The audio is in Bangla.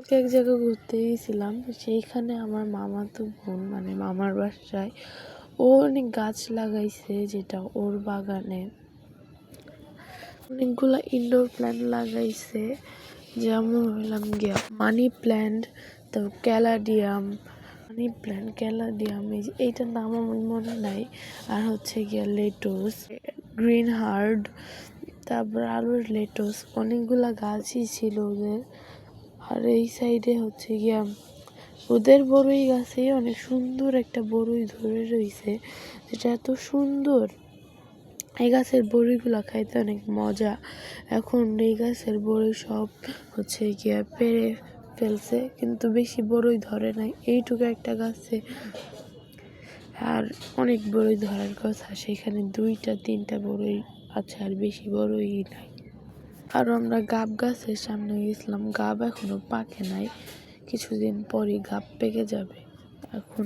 কালকে এক জায়গায় ঘুরতে গেছিলাম, সেইখানে আমার মামাতো বোন মানে মামার বাসায় ও অনেক গাছ লাগাইছে, যেটা ওর বাগানে অনেকগুলা ইনডোর প্ল্যান্ট লাগাইছে। যেমন হইলাম গিয়া মানি প্ল্যান্ট, তারপর ক্যালাডিয়াম এইটার নাম আমার মনে নাই। আর হচ্ছে গিয়া লেটুস, গ্রিন হার্ড, তারপর আরও লেটুস, অনেকগুলা গাছই ছিল ওদের। আর এই সাইডে হচ্ছে গিয়া ওদের বড়ই গাছে অনেক সুন্দর একটা বড়ই ধরে রয়েছে, যেটা এত সুন্দর। এই গাছের বড়িগুলা খাইতে অনেক মজা। এখন এই গাছের বড়ি সব হচ্ছে গিয়া পেরে ফেলছে, কিন্তু বেশি বড়ই ধরে নাই। এইটুকু একটা গাছে আর অনেক বড়ই ধরার কথা, সেখানে 2-3টা বড়ই আছে, আর বেশি বড়ই নাই। আর আমরা গাব গাছের সামনে গেছিলাম, গাব এখনো পাকে নাই, কিছুদিন পরই গাব পেকে যাবে। এখন